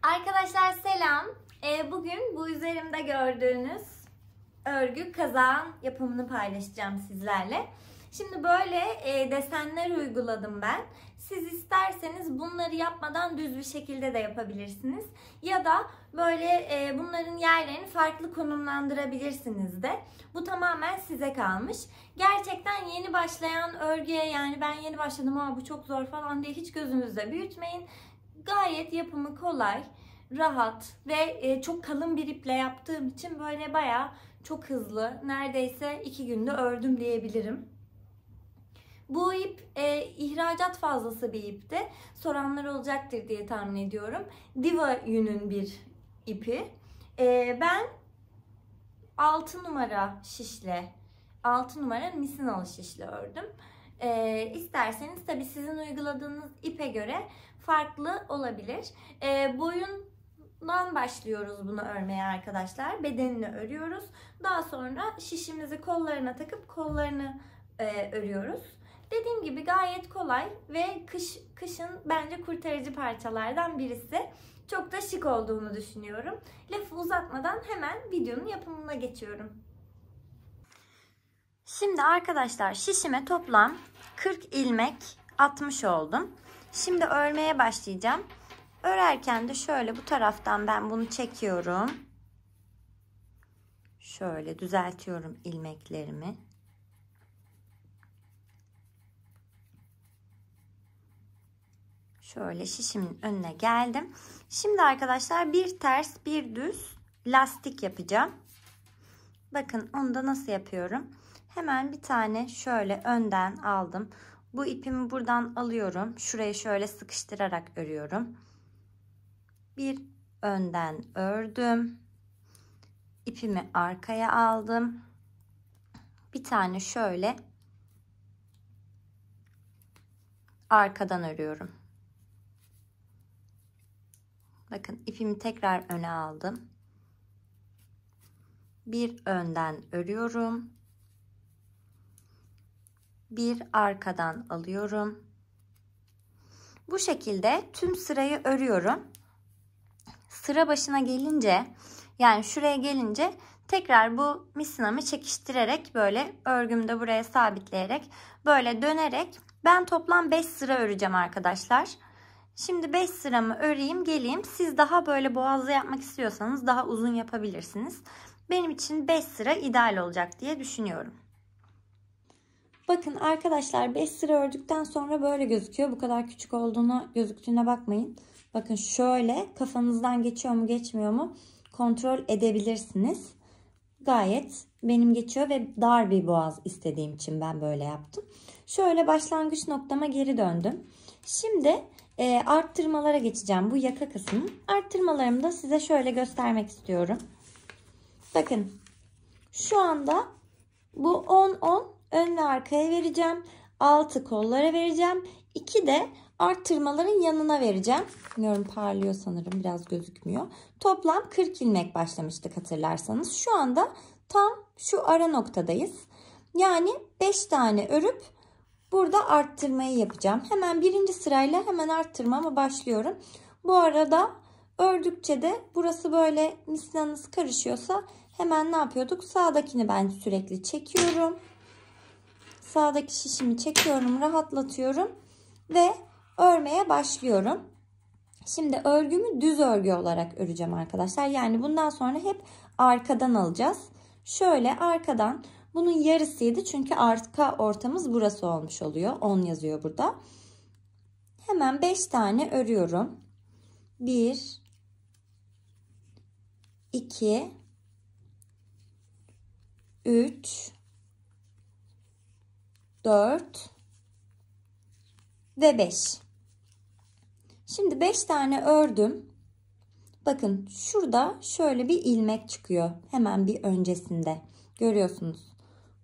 Arkadaşlar selam. Bugün bu üzerimde gördüğünüz örgü kazağın yapımını paylaşacağım sizlerle. Şimdi böyle desenler uyguladım ben. Siz isterseniz bunları yapmadan düz bir şekilde de yapabilirsiniz. Ya da böyle bunların yerlerini farklı konumlandırabilirsiniz de. Bu tamamen size kalmış. Gerçekten yeni başlayan örgüye, yani ben yeni başladım ama bu çok zor falan diye hiç gözünüzde büyütmeyin. Gayet yapımı kolay, rahat ve çok kalın bir iple yaptığım için böyle bayağı çok hızlı, neredeyse 2 günde ördüm diyebilirim. Bu ip ihracat fazlası bir ipti. Soranlar olacaktır diye tahmin ediyorum. Diva yünün bir ipi. Ben 6 numara şişle, 6 numara misinalı şişle ördüm. İsterseniz tabii sizin uyguladığınız ipe göre farklı olabilir. Boyundan başlıyoruz bunu örmeye arkadaşlar. Bedenini örüyoruz. Daha sonra şişimizi kollarına takıp kollarını örüyoruz. Dediğim gibi gayet kolay ve kışın bence kurtarıcı parçalardan birisi. Çok da şık olduğunu düşünüyorum. Lafı uzatmadan hemen videonun yapımına geçiyorum. Şimdi arkadaşlar şişime toplam 40 ilmek atmış oldum. Şimdi örmeye başlayacağım. Örerken de şöyle bu taraftan ben bunu çekiyorum. Şöyle düzeltiyorum ilmeklerimi. Şöyle şişimin önüne geldim. Şimdi arkadaşlar bir ters bir düz lastik yapacağım. Bakın onu da nasıl yapıyorum. Hemen bir tane şöyle önden aldım. Bu ipimi buradan alıyorum. Şurayı şöyle sıkıştırarak örüyorum. Bir önden ördüm. İpimi arkaya aldım. Bir tane şöyle arkadan örüyorum. Bakın ipimi tekrar öne aldım. Bir önden örüyorum. Bir arkadan alıyorum. Bu şekilde tüm sırayı örüyorum. Sıra başına gelince, yani şuraya gelince tekrar bu misinamı çekiştirerek böyle örgümde buraya sabitleyerek böyle dönerek ben toplam 5 sıra öreceğim arkadaşlar. Şimdi 5 sıramı öreyim geleyim. Siz daha böyle boğazlı yapmak istiyorsanız daha uzun yapabilirsiniz. Benim için 5 sıra ideal olacak diye düşünüyorum. Bakın arkadaşlar 5 sıra ördükten sonra böyle gözüküyor. Bu kadar küçük gözüktüğüne bakmayın. Bakın şöyle kafanızdan geçiyor mu geçmiyor mu kontrol edebilirsiniz. Gayet benim geçiyor ve dar bir boğaz istediğim için ben böyle yaptım. Şöyle başlangıç noktama geri döndüm. Şimdi arttırmalara geçeceğim. Bu yaka kısmı. Arttırmalarımı da size şöyle göstermek istiyorum. Bakın şu anda bu 10-10 ön ve arkaya vereceğim. 6 kollara vereceğim. 2 de arttırmaların yanına vereceğim. Bilmiyorum, parlıyor sanırım, biraz gözükmüyor. Toplam 40 ilmek başlamıştık hatırlarsanız. Şu anda tam şu ara noktadayız. Yani 5 tane örüp burada arttırmayı yapacağım. Hemen birinci sırayla hemen arttırmama başlıyorum. Bu arada ördükçe de burası böyle misinanız karışıyorsa hemen ne yapıyorduk? Sağdakini ben sürekli çekiyorum. Sağdaki şişimi çekiyorum, rahatlatıyorum ve örmeye başlıyorum. Şimdi örgümü düz örgü olarak öreceğim arkadaşlar. Yani bundan sonra hep arkadan alacağız. Şöyle arkadan, bunun yarısıydı çünkü arka ortamız burası olmuş oluyor. 10 yazıyor burada. Hemen 5 tane örüyorum. 1 2 3 4 ve 5. Şimdi 5 tane ördüm. Bakın şurada şöyle bir ilmek çıkıyor. Hemen bir öncesinde. Görüyorsunuz.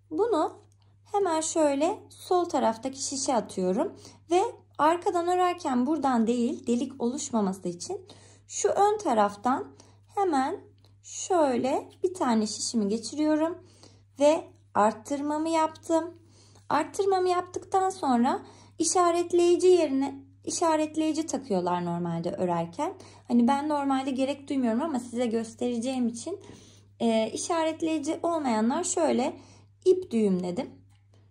Bunu hemen şöyle sol taraftaki şişe atıyorum. Ve arkadan örerken buradan değil, delik oluşmaması için şu ön taraftan hemen şöyle bir tane şişimi geçiriyorum. Ve arttırmamı yaptım. Arttırmamı yaptıktan sonra işaretleyici yerine işaretleyici takıyorlar normalde örerken. Hani ben normalde gerek duymuyorum ama size göstereceğim için işaretleyici olmayanlar şöyle ip düğümledim.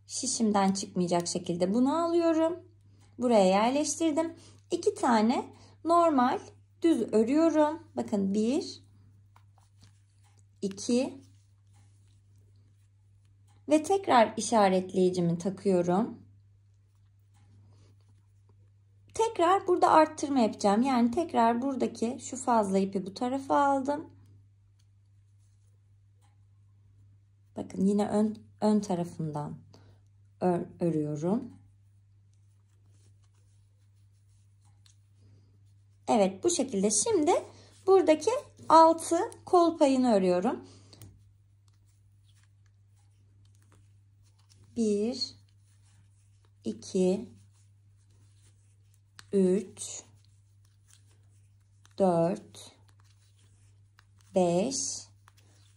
Şişimden çıkmayacak şekilde bunu alıyorum. Buraya yerleştirdim. 2 tane normal düz örüyorum. Bakın 1, 2 ve tekrar işaretleyicimi takıyorum. Tekrar burada arttırma yapacağım. Yani tekrar buradaki şu fazla ipi bu tarafa aldım. Bakın yine ön tarafından örüyorum. Evet, bu şekilde. Şimdi buradaki 6 kol payını örüyorum. 1, 2, 3, 4, 5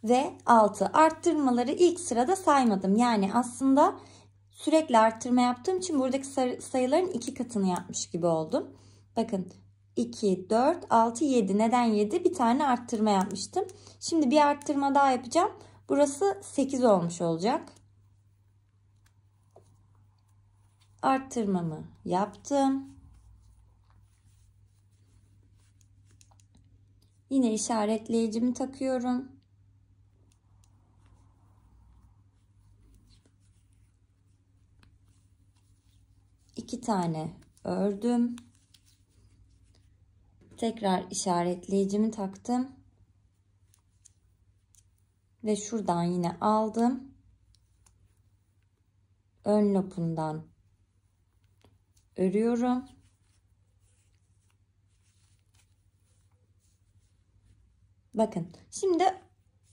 ve 6. Arttırmaları ilk sırada saymadım. Yani aslında sürekli arttırma yaptığım için buradaki sayıların 2 katını yapmış gibi oldum. Bakın 2, 4, 6, 7. Neden 7? Bir tane arttırma yapmıştım. Şimdi bir arttırma daha yapacağım. Burası 8 olmuş olacak. Arttırmamı yaptım. Yine işaretleyicimi takıyorum. İki tane ördüm. Tekrar işaretleyicimi taktım. Ve şuradan yine aldım. Ön lopundan örüyorum. Bakın şimdi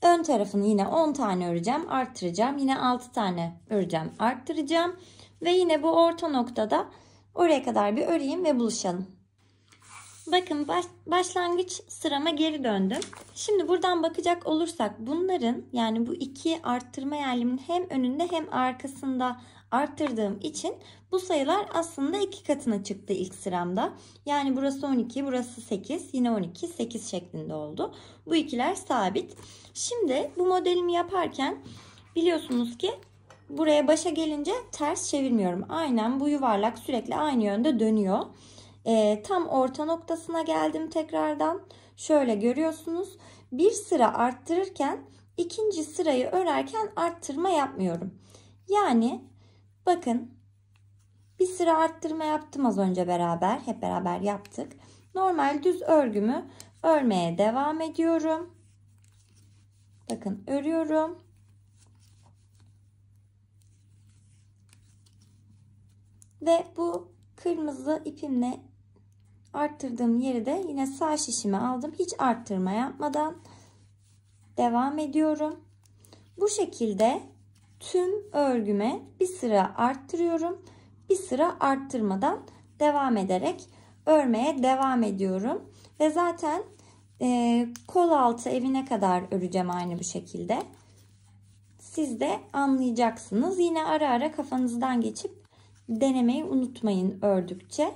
ön tarafını yine 10 tane öreceğim, arttıracağım. Yine 6 tane öreceğim, arttıracağım. Ve yine bu orta noktada oraya kadar bir öreyim ve buluşalım. Bakın başlangıç sırama geri döndüm. Şimdi buradan bakacak olursak bunların, yani bu iki arttırma yerlerimin hem önünde hem arkasında arttırdığım için bu sayılar aslında 2 katına çıktı ilk sıramda. Yani burası 12, burası 8, yine 12, 8 şeklinde oldu. Bu ikiler sabit. Şimdi bu modelimi yaparken biliyorsunuz ki buraya başa gelince ters çevirmiyorum. Aynen bu yuvarlak sürekli aynı yönde dönüyor. Tam orta noktasına geldim tekrardan. Şöyle görüyorsunuz. Bir sıra arttırırken ikinci sırayı örerken arttırma yapmıyorum. Yani bakın bir sıra arttırma yaptım az önce hep beraber yaptık. Normal düz örgümü örmeye devam ediyorum. Bakın örüyorum. Ve bu kırmızı ipimle arttırdığım yeri de yine sağ şişime aldım. Hiç arttırma yapmadan devam ediyorum. Bu şekilde tüm örgüme bir sıra arttırıyorum. Bir sıra arttırmadan devam ederek örmeye devam ediyorum. Ve zaten kol altı evine kadar öreceğim aynı bu şekilde. Siz de anlayacaksınız. Yine ara ara kafanızdan geçip denemeyi unutmayın ördükçe.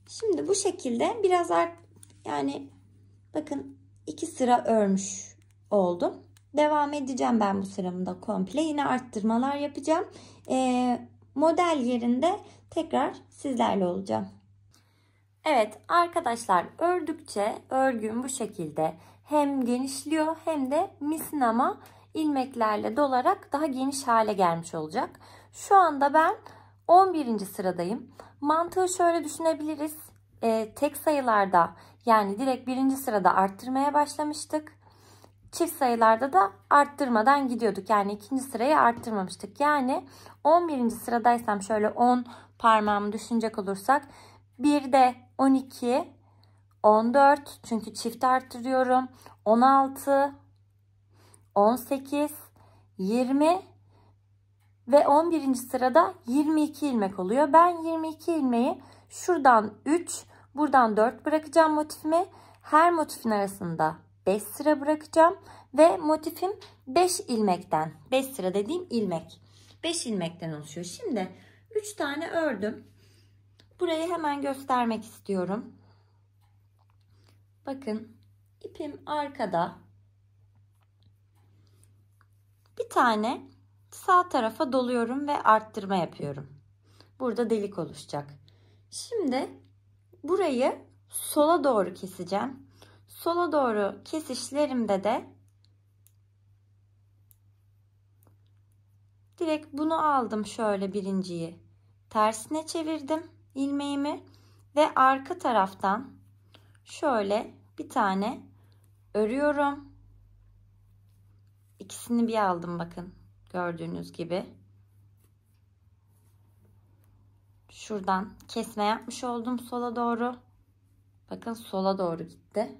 Şimdi bu şekilde biraz yani bakın 2 sıra örmüş oldum. Devam edeceğim ben bu sıramda komple. Yine arttırmalar yapacağım. Model yerinde tekrar sizlerle olacağım. Evet arkadaşlar, ördükçe örgüm bu şekilde hem genişliyor hem de misinama ilmeklerle dolarak daha geniş hale gelmiş olacak. Şu anda ben 11. sıradayım. Mantığı şöyle düşünebiliriz. Tek sayılarda, yani direkt 1. sırada arttırmaya başlamıştık. Çift sayılarda da arttırmadan gidiyorduk. Yani 2. sırayı arttırmamıştık. Yani 11. sıradaysam şöyle 10 parmağımı düşünecek olursak 1'de 12, 14 çünkü çift arttırıyorum. 16, 18, 20 ve 11. sırada 22 ilmek oluyor. Ben 22 ilmeği şuradan 3, buradan 4 bırakacağım motifimi. Her motifin arasında 5 sıra bırakacağım ve motifim 5 ilmekten, 5 sıra dediğim ilmek, 5 ilmekten oluşuyor. Şimdi 3 tane ördüm. Burayı hemen göstermek istiyorum. Bakın ipim arkada. Bir tane sağ tarafa doluyorum ve arttırma yapıyorum. Burada delik oluşacak. Şimdi burayı sola doğru keseceğim. Sola doğru kesişlerimde de direkt bunu aldım, şöyle birinciyi tersine çevirdim ilmeğimi ve arka taraftan şöyle bir tane örüyorum. İkisini bir aldım, bakın gördüğünüz gibi. Şuradan kesme yapmış oldum sola doğru. Bakın sola doğru gitti.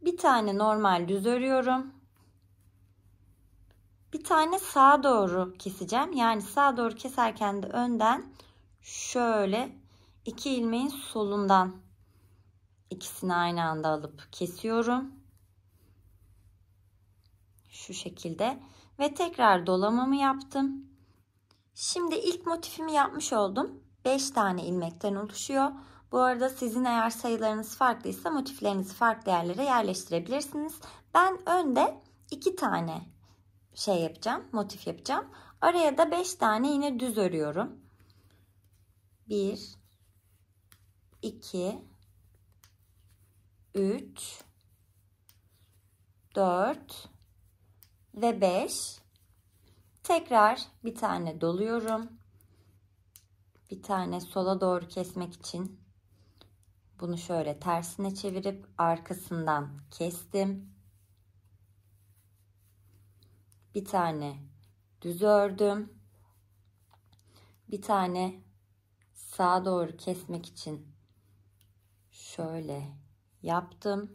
Bir tane normal düz örüyorum. Bir tane sağa doğru keseceğim. Yani sağa doğru keserken de önden şöyle 2 ilmeğin solundan ikisini aynı anda alıp kesiyorum. Şu şekilde ve tekrar dolamamı yaptım. Şimdi ilk motifimi yapmış oldum. 5 tane ilmekten oluşuyor. Bu arada sizin eğer sayılarınız farklıysa motiflerinizi farklı yerlere yerleştirebilirsiniz. Ben önde 2 tane motif yapacağım. Araya da 5 tane yine düz örüyorum. 1 2 3 4 ve 5. Tekrar bir tane doluyorum. Bir tane sola doğru kesmek için bunu şöyle tersine çevirip arkasından kestim. Bir tane düz ördüm. Bir tane sağa doğru kesmek için şöyle yaptım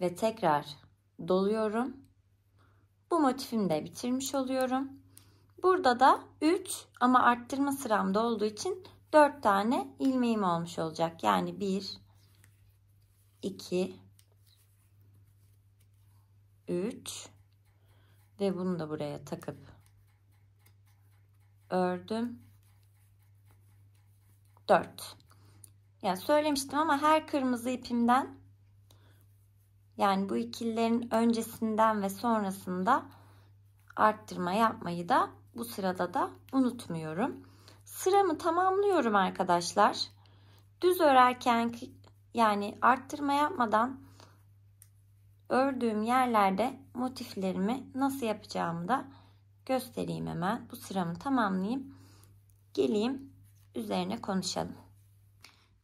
ve tekrar doluyorum. Bu motifimi de bitirmiş oluyorum. Burada da 3 ama arttırma sıramda olduğu için 4 tane ilmeğim olmuş olacak. Yani 1 2 3 ve bunu da buraya takıp ördüm. 4. Yani söylemiştim ama her kırmızı ipimden, yani bu ikililerin öncesinden ve sonrasında arttırma yapmayı da bu sırada da unutmuyorum. Sıramı tamamlıyorum arkadaşlar. Düz örerken, yani arttırma yapmadan ördüğüm yerlerde motiflerimi nasıl yapacağımı da göstereyim hemen. Bu sıramı tamamlayayım. Geleyim üzerine konuşalım.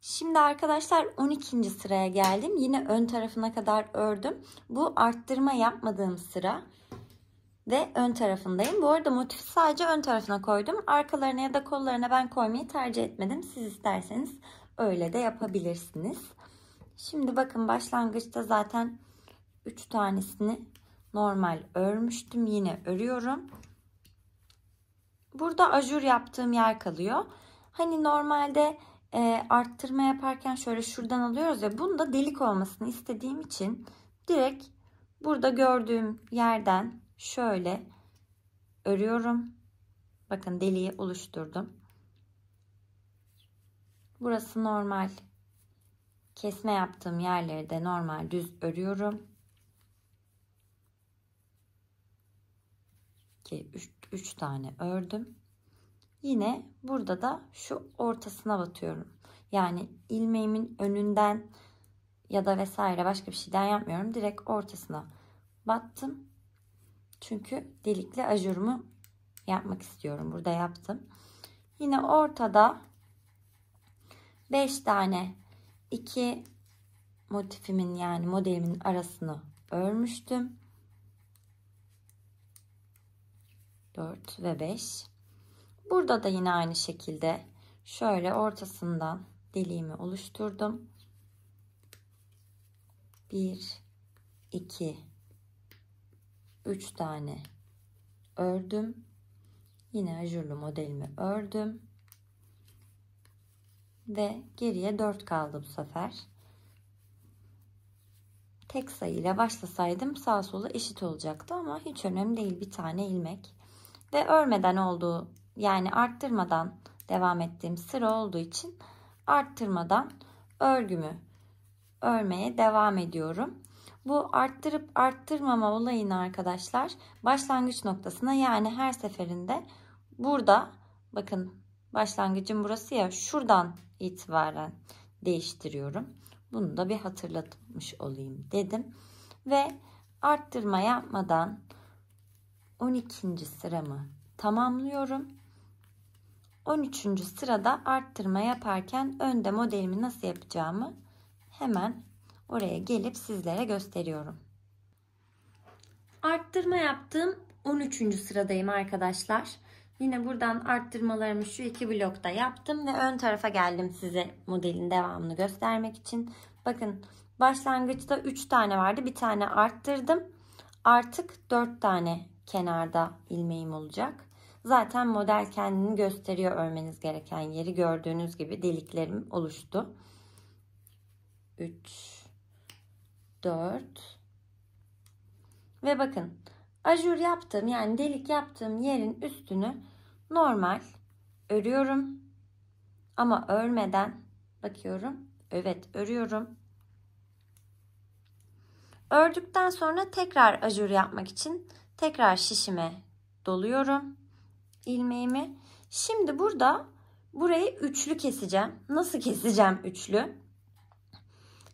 Şimdi arkadaşlar 12. sıraya geldim. Yine ön tarafına kadar ördüm. Bu arttırma yapmadığım sıra ve ön tarafındayım. Bu arada motifi sadece ön tarafına koydum. Arkalarına ya da kollarına ben koymayı tercih etmedim. Siz isterseniz öyle de yapabilirsiniz. Şimdi bakın başlangıçta zaten 3 tanesini normal örmüştüm. Yine örüyorum. Burada ajur yaptığım yer kalıyor. Hani normalde arttırma yaparken şöyle şuradan alıyoruz ya, bunda delik olmasını istediğim için direkt burada gördüğüm yerden şöyle örüyorum. Bakın deliği oluşturdum. Burası normal. Kesme yaptığım yerleri de normal düz örüyorum. 3 tane ördüm. Yine burada da şu ortasına batıyorum. Yani ilmeğimin önünden ya da vesaire başka bir şeyden yapmıyorum. Direkt ortasına battım. Çünkü delikli ajurumu yapmak istiyorum. Burada yaptım. Yine ortada 5 tane 2 motifimin, yani modelimin arasını örmüştüm. 4 ve 5. Burada da yine aynı şekilde şöyle ortasından deliğimi oluşturdum. 1 2 3 tane ördüm. Yine ajurlu modelimi ördüm. Ve geriye 4 kaldı bu sefer. Tek sayıyla başlasaydım sağ sola eşit olacaktı ama hiç önemli değil, bir tane ilmek. Ve örmeden olduğu yani arttırmadan devam ettiğim sıra olduğu için arttırmadan örgümü örmeye devam ediyorum. Bu arttırıp arttırmama olayını arkadaşlar başlangıç noktasına, yani her seferinde burada bakın başlangıcım burası ya, şuradan itibaren değiştiriyorum. Bunu da bir hatırlatmış olayım dedim. Ve arttırma yapmadan 12. sıramı tamamlıyorum. 13. sırada arttırma yaparken önde modelimi nasıl yapacağımı hemen oraya gelip sizlere gösteriyorum. Arttırma yaptığım 13. sıradayım arkadaşlar. Yine buradan arttırmalarımı şu iki blokta yaptım ve ön tarafa geldim size modelin devamını göstermek için. Bakın başlangıçta 3 tane vardı. Bir tane arttırdım. Artık 4 tane kenarda ilmeğim olacak. Zaten model kendini gösteriyor, örmeniz gereken yeri. Gördüğünüz gibi deliklerim oluştu. 3, 4 ve bakın ajur yaptığım, yani delik yaptığım yerin üstünü normal örüyorum. Ama örmeden bakıyorum. Evet, örüyorum. Ördükten sonra tekrar ajur yapmak için tekrar şişime doluyorum ilmeğimi. Şimdi burada burayı üçlü keseceğim. Nasıl keseceğim üçlü?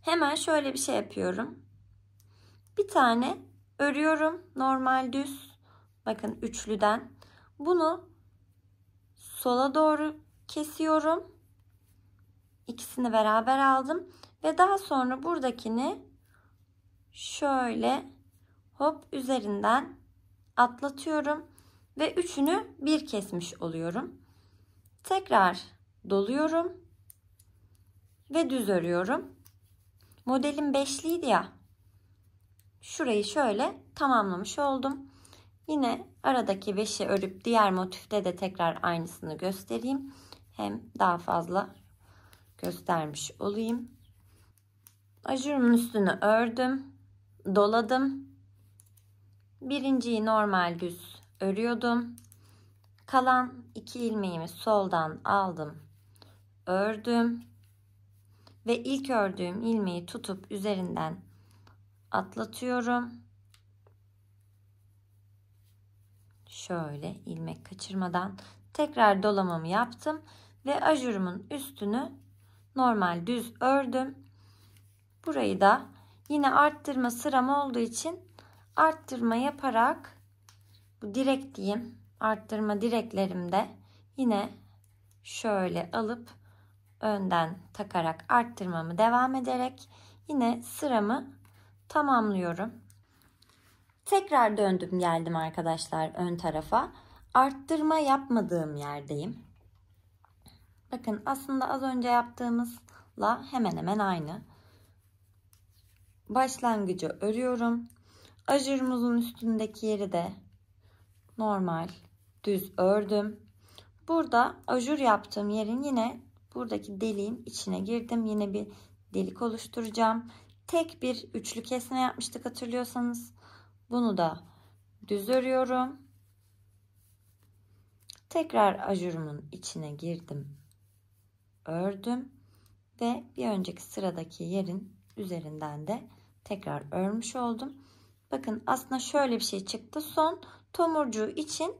Hemen şöyle bir şey yapıyorum. Bir tane örüyorum normal düz. Bakın üçlüden. Bunu sola doğru kesiyorum. İkisini beraber aldım ve daha sonra buradakini şöyle hop üzerinden atlatıyorum ve üçünü bir kesmiş oluyorum. Tekrar doluyorum ve düz örüyorum. Modelim beşliydi ya. Şurayı şöyle tamamlamış oldum. Yine aradaki 5'i örüp diğer motifte de tekrar aynısını göstereyim. Hem daha fazla göstermiş olayım. Ajurumun üstünü ördüm. Doladım. Birinciyi normal düz örüyordum. Kalan 2 ilmeğimi soldan aldım. Ördüm. Ve ilk ördüğüm ilmeği tutup üzerinden atlatıyorum. Şöyle ilmek kaçırmadan tekrar dolamamı yaptım ve ajurumun üstünü normal düz ördüm. Burayı da yine arttırma sıram olduğu için arttırma yaparak bu direk diyeyim, arttırma direklerimde yine şöyle alıp önden takarak arttırmamı devam ederek yine sıramı tamamlıyorum. Tekrar döndüm geldim arkadaşlar ön tarafa. Arttırma yapmadığım yerdeyim. Bakın aslında az önce yaptığımızla hemen hemen aynı. Başlangıcı örüyorum. Ajurumuzun üstündeki yeri de normal düz ördüm. Burada ajur yaptığım yerin yine buradaki deliğin içine girdim. Yine bir delik oluşturacağım. Tek bir üçlü kesme yapmıştık hatırlıyorsanız. Bunu da düz örüyorum. Tekrar ajurumun içine girdim. Ördüm. Ve bir önceki sıradaki yerin üzerinden de tekrar örmüş oldum. Bakın aslında şöyle bir şey çıktı. Son tomurcuğu için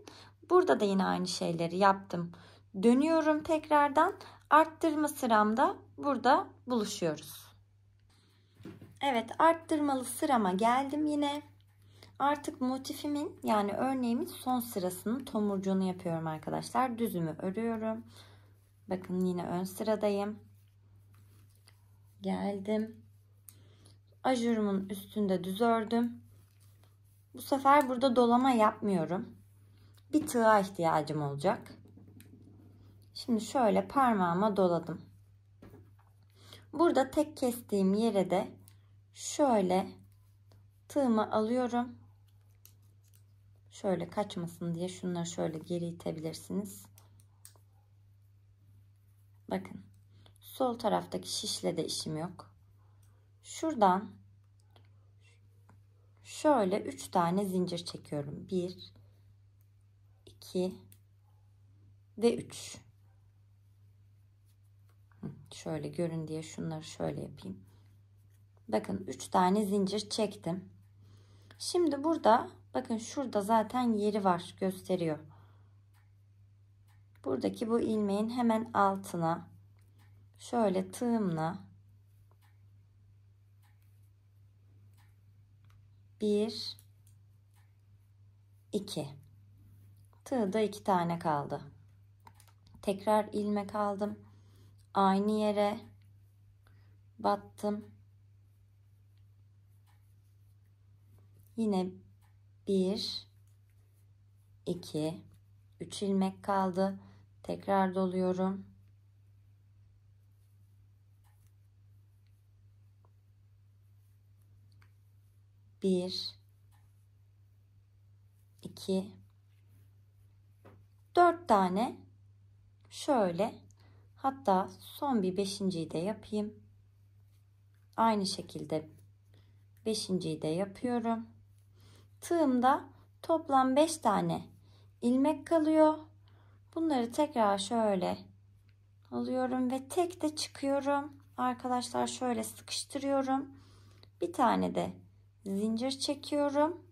burada da yine aynı şeyleri yaptım. Dönüyorum tekrardan. Arttırma sıramda burada buluşuyoruz. Evet, arttırmalı sırama geldim yine. Artık motifimin, yani örneğimin son sırasının tomurcuğunu yapıyorum arkadaşlar. Düzümü örüyorum. Bakın yine ön sıradayım. Geldim. Ajurumun üstünde düz ördüm. Bu sefer burada dolama yapmıyorum. Bir tığa ihtiyacım olacak. Şimdi şöyle parmağıma doladım. Burada tek kestiğim yere de şöyle tığımı alıyorum. Şöyle kaçmasın diye şunları şöyle geri itebilirsiniz. Bakın. Sol taraftaki şişle de işim yok. Şuradan şöyle 3 tane zincir çekiyorum. 1, 2 ve 3. Şöyle görün diye şunları şöyle yapayım. Bakın 3 tane zincir çektim. Şimdi burada bakın şurada zaten yeri var, gösteriyor. Buradaki bu ilmeğin hemen altına şöyle tığımla 1 2 tığda 2 tane kaldı. Tekrar ilmek aldım. Aynı yere battım. Yine 1 2 3 ilmek kaldı. Tekrar doluyorum. Bir, iki, 4 tane şöyle, hatta son bir 5.'yi de yapayım. Aynı şekilde 5.'yi de yapıyorum. Tığımda toplam 5 tane ilmek kalıyor. Bunları tekrar şöyle alıyorum ve tek de çıkıyorum. Arkadaşlar şöyle sıkıştırıyorum. Bir tane de zincir çekiyorum.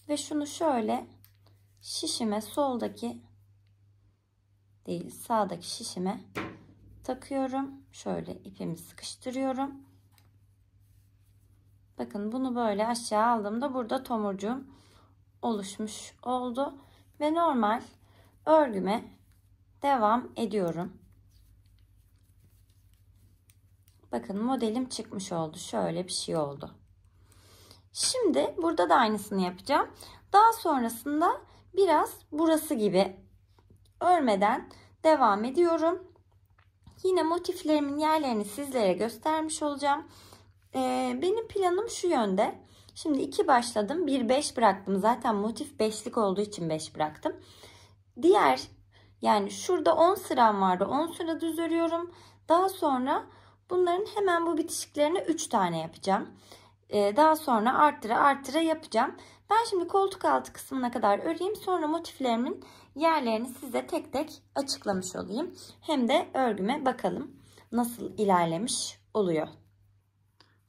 Ve şunu şöyle şişime, soldaki değil sağdaki şişime takıyorum. Şöyle ipimi sıkıştırıyorum. Bakın bunu böyle aşağı aldığımda burada tomurcuğum oluşmuş oldu. Ve normal örgüme devam ediyorum. Bakın modelim çıkmış oldu. Şöyle bir şey oldu. Şimdi burada da aynısını yapacağım. Daha sonrasında biraz burası gibi örmeden devam ediyorum. Yine motiflerimin yerlerini sizlere göstermiş olacağım. Benim planım şu yönde. Şimdi 2 başladım. 1 5 bıraktım. Zaten motif 5'lik olduğu için 5 bıraktım. Diğer, yani şurada 10 sıram vardı. 10 sıra düz örüyorum. Daha sonra bunların hemen bu bitişiklerine 3 tane yapacağım. Daha sonra arttıra yapacağım. Ben şimdi koltuk altı kısmına kadar öreyim. Sonra motiflerimin yerlerini size tek tek açıklamış olayım. Hem de örgüme bakalım nasıl ilerlemiş oluyor.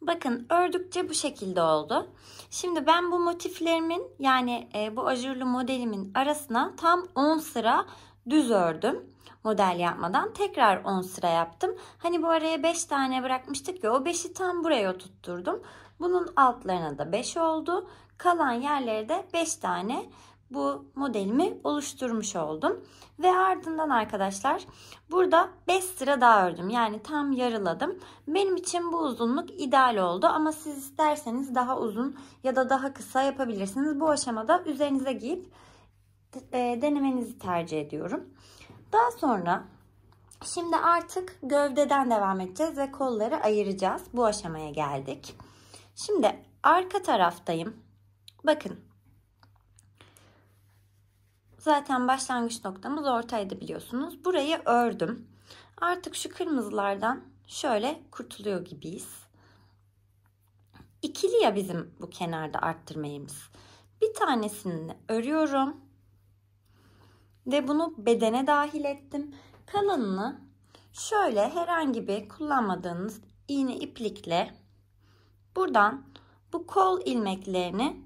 Bakın ördükçe bu şekilde oldu. Şimdi ben bu motiflerimin, yani bu ajurlu modelimin arasına tam 10 sıra düz ördüm. Model yapmadan tekrar 10 sıra yaptım. Hani bu araya 5 tane bırakmıştık ya, o 5'i tam buraya oturtturdum. Bunun altlarına da 5 oldu. Kalan yerlere de 5 tane bu modelimi oluşturmuş oldum. Ve ardından arkadaşlar burada 5 sıra daha ördüm. Yani tam yarıladım. Benim için bu uzunluk ideal oldu. Ama siz isterseniz daha uzun ya da daha kısa yapabilirsiniz. Bu aşamada üzerinize giyip denemenizi tercih ediyorum. Daha sonra şimdi artık gövdeden devam edeceğiz ve kolları ayıracağız. Bu aşamaya geldik. Şimdi arka taraftayım. Bakın. Zaten başlangıç noktamız ortaydı biliyorsunuz. Burayı ördüm. Artık şu kırmızılardan şöyle kurtuluyor gibiyiz. İkili ya bizim bu kenarda arttırma yerimiz. Bir tanesini örüyorum. Ve bunu bedene dahil ettim. Kalanını şöyle herhangi bir kullanmadığınız iğne iplikle buradan bu kol ilmeklerini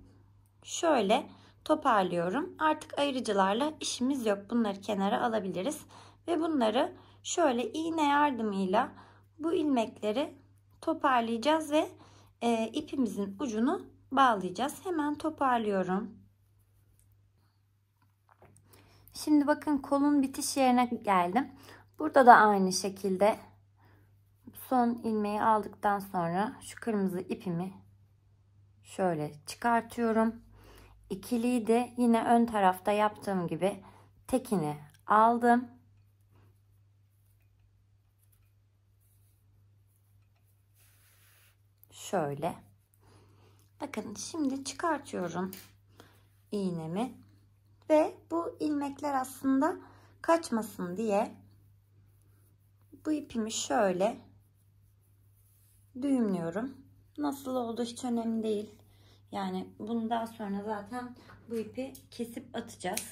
şöyle toparlıyorum. Artık ayırıcılarla işimiz yok. Bunları kenara alabiliriz. Ve bunları şöyle iğne yardımıyla bu ilmekleri toparlayacağız ve ipimizin ucunu bağlayacağız. Hemen toparlıyorum. Şimdi bakın kolun bitiş yerine geldim. Burada da aynı şekilde son ilmeği aldıktan sonra şu kırmızı ipimi şöyle çıkartıyorum. İkiliyi de yine ön tarafta yaptığım gibi tekini aldım. Şöyle. Bakın şimdi çıkartıyorum iğnemi ve bu ilmekler aslında kaçmasın diye bu ipimi şöyle düğümlüyorum. Nasıl oldu hiç önemli değil. Yani bundan sonra zaten bu ipi kesip atacağız.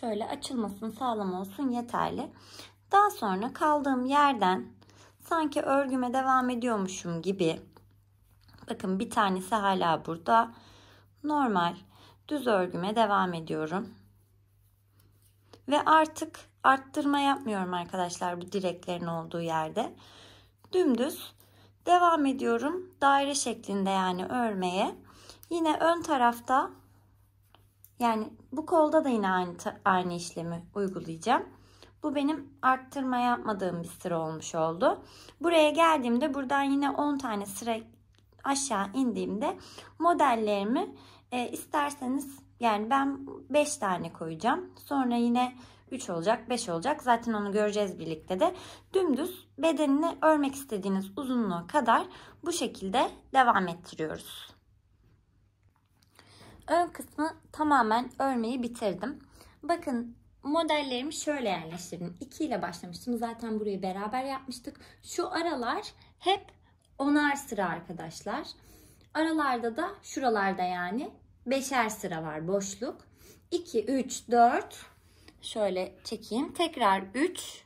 şöyle açılmasını sağlam olsun yeterli. Daha sonra kaldığım yerden sanki örgüme devam ediyormuşum gibi, bakın bir tanesi hala burada, normal düz örgüme devam ediyorum. Ve artık arttırma yapmıyorum arkadaşlar bu direklerin olduğu yerde. Dümdüz devam ediyorum daire şeklinde yani örmeye. Yine ön tarafta, yani bu kolda da yine aynı işlemi uygulayacağım. Bu benim arttırma yapmadığım bir sıra olmuş oldu. Buraya geldiğimde buradan yine 10 tane sıra aşağı indiğimde modellerimi isterseniz, yani ben 5 tane koyacağım. Sonra yine 3 olacak, 5 olacak. Zaten onu göreceğiz birlikte de. Dümdüz bedenini örmek istediğiniz uzunluğa kadar bu şekilde devam ettiriyoruz. Ön kısmı tamamen örmeyi bitirdim. Bakın modellerimi şöyle yerleştirdim. 2 ile başlamıştım. Zaten burayı beraber yapmıştık. Şu aralar hep 10'ar sıra arkadaşlar. Aralarda da şuralarda yani 5'er sıra var boşluk. 2, 3, 4. Şöyle çekeyim. Tekrar 3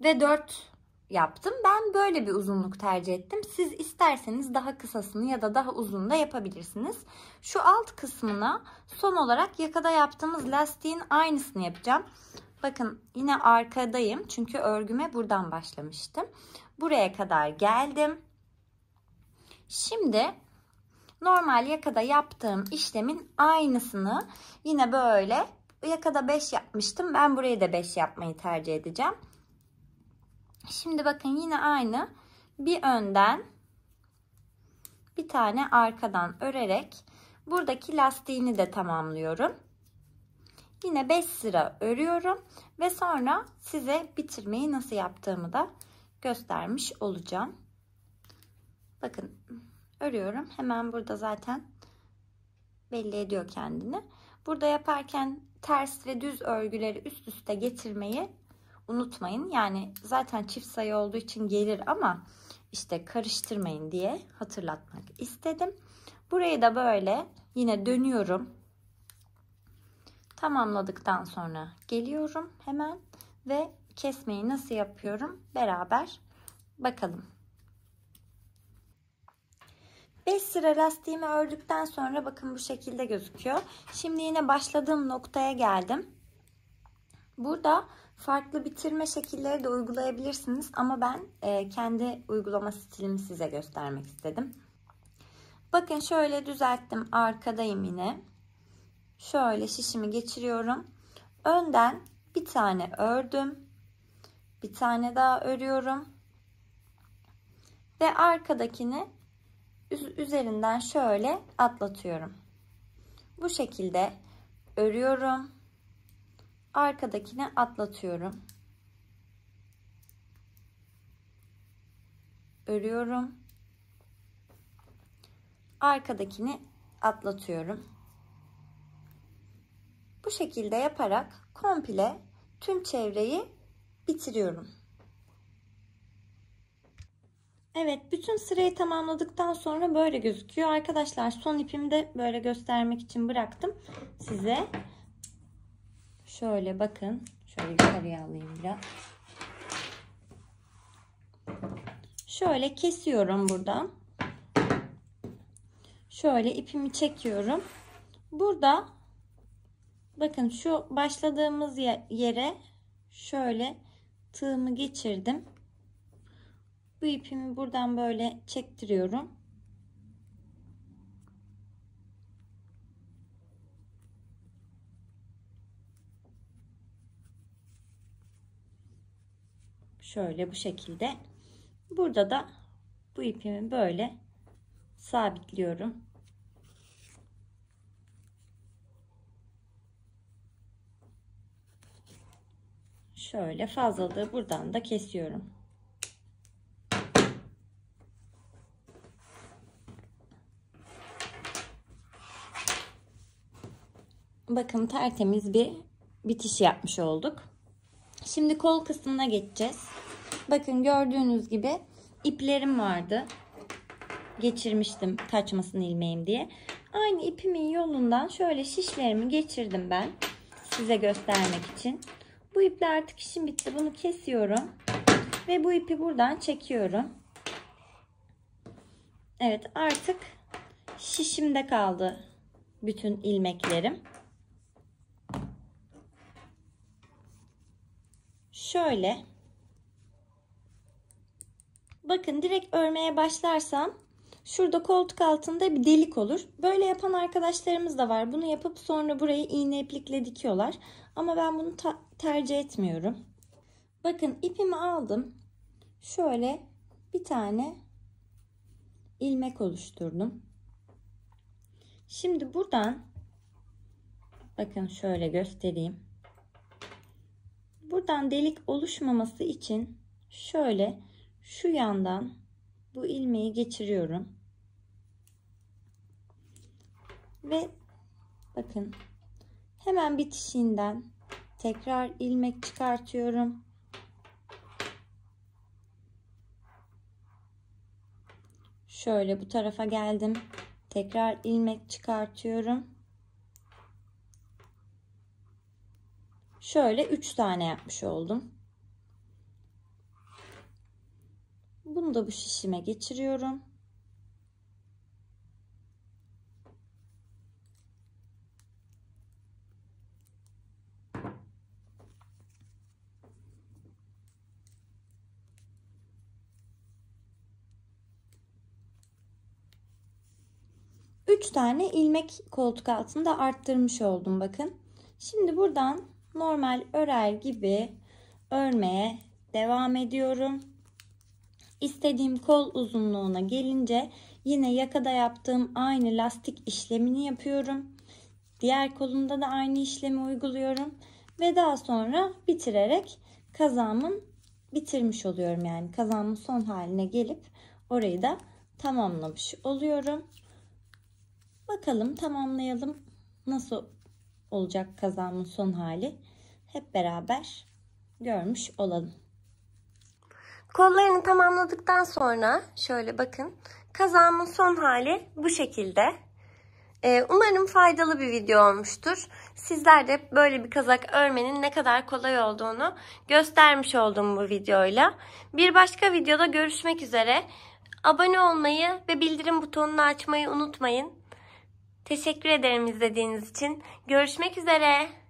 ve 4 yaptım. Ben böyle bir uzunluk tercih ettim. Siz isterseniz daha kısasını ya da daha uzun da yapabilirsiniz. Şu alt kısmına son olarak yakada yaptığımız lastiğin aynısını yapacağım. Bakın yine arkadayım. Çünkü örgüme buradan başlamıştım. Buraya kadar geldim. Şimdi normal yakada yaptığım işlemin aynısını yine böyle, yakada 5 yapmıştım. Ben burayı da 5 yapmayı tercih edeceğim. Şimdi bakın yine aynı, bir önden bir tane arkadan örerek buradaki lastiğini de tamamlıyorum. Yine 5 sıra örüyorum ve sonra size bitirmeyi nasıl yaptığımı da göstermiş olacağım. Bakın örüyorum. Hemen burada zaten belli ediyor kendini. Burada yaparken ters ve düz örgüleri üst üste getirmeyi unutmayın. Yani zaten çift sayı olduğu için gelir ama işte karıştırmayın diye hatırlatmak istedim. Burayı da böyle yine dönüyorum. Tamamladıktan sonra geliyorum hemen ve kesmeyi nasıl yapıyorum beraber bakalım. 5 sıra lastiğimi ördükten sonra bakın bu şekilde gözüküyor. Şimdi yine başladığım noktaya geldim. Burada farklı bitirme şekilleri de uygulayabilirsiniz ama ben kendi uygulama stilimi size göstermek istedim. Bakın şöyle düzelttim, arkadayım yine. Şöyle şişimi geçiriyorum. Önden bir tane ördüm. Bir tane daha örüyorum. Ve arkadakini üzerinden şöyle atlatıyorum. Bu şekilde örüyorum. Arkadakini atlatıyorum. Örüyorum. Arkadakini atlatıyorum. Bu şekilde yaparak komple tüm çevreyi bitiriyorum. Evet, bütün sırayı tamamladıktan sonra böyle gözüküyor. Arkadaşlar son ipimi de böyle göstermek için bıraktım size. Şöyle bakın. Şöyle yukarıya alayım biraz. Şöyle kesiyorum buradan. Şöyle ipimi çekiyorum. Burada bakın şu başladığımız yere şöyle tığımı geçirdim. Bu ipimi buradan böyle çektiriyorum. Şöyle bu şekilde. Burada da bu ipimi böyle sabitliyorum. Şöyle fazlalığı buradan da kesiyorum. Bakın tertemiz bir bitiş yapmış olduk. Şimdi kol kısmına geçeceğiz. Bakın gördüğünüz gibi iplerim vardı. Geçirmiştim kaçmasın ilmeğim diye. Aynı ipimin yolundan şöyle şişlerimi geçirdim ben. size göstermek için. Bu iple artık işim bitti. Bunu kesiyorum. Ve bu ipi buradan çekiyorum. Evet, artık şişimde kaldı bütün ilmeklerim. Şöyle. Bakın, direkt örmeye başlarsam şurada koltuk altında bir delik olur. Böyle yapan arkadaşlarımız da var. Bunu yapıp sonra burayı iğne iplikle dikiyorlar. Ama ben bunu tercih etmiyorum. Bakın, ipimi aldım. Şöyle bir tane ilmek oluşturdum. Şimdi buradan bakın şöyle göstereyim. Buradan delik oluşmaması için şöyle şu yandan bu ilmeği geçiriyorum. Ve bakın, hemen bitişiğinden tekrar ilmek çıkartıyorum. Şöyle bu tarafa geldim. Tekrar ilmek çıkartıyorum. Şöyle 3 tane yapmış oldum. Bunu da bu şişime geçiriyorum. Üç tane ilmek koltuk altında arttırmış oldum bakın. Şimdi buradan normal örer gibi örmeye devam ediyorum. İstediğim kol uzunluğuna gelince yine yakada yaptığım aynı lastik işlemini yapıyorum. Diğer kolumda da aynı işlemi uyguluyorum. Ve daha sonra bitirerek kazağımın bitirmiş oluyorum. Yani kazağımın son haline gelip orayı da tamamlamış oluyorum. Bakalım, tamamlayalım. Nasıl olacak kazağımın son hali? Hep beraber görmüş olalım. Kollarını tamamladıktan sonra şöyle bakın, kazağımın son hali bu şekilde. Umarım faydalı bir video olmuştur. Sizler de böyle bir kazak örmenin ne kadar kolay olduğunu göstermiş oldum bu videoyla. Bir başka videoda görüşmek üzere. Abone olmayı ve bildirim butonunu açmayı unutmayın. Teşekkür ederim izlediğiniz için. Görüşmek üzere.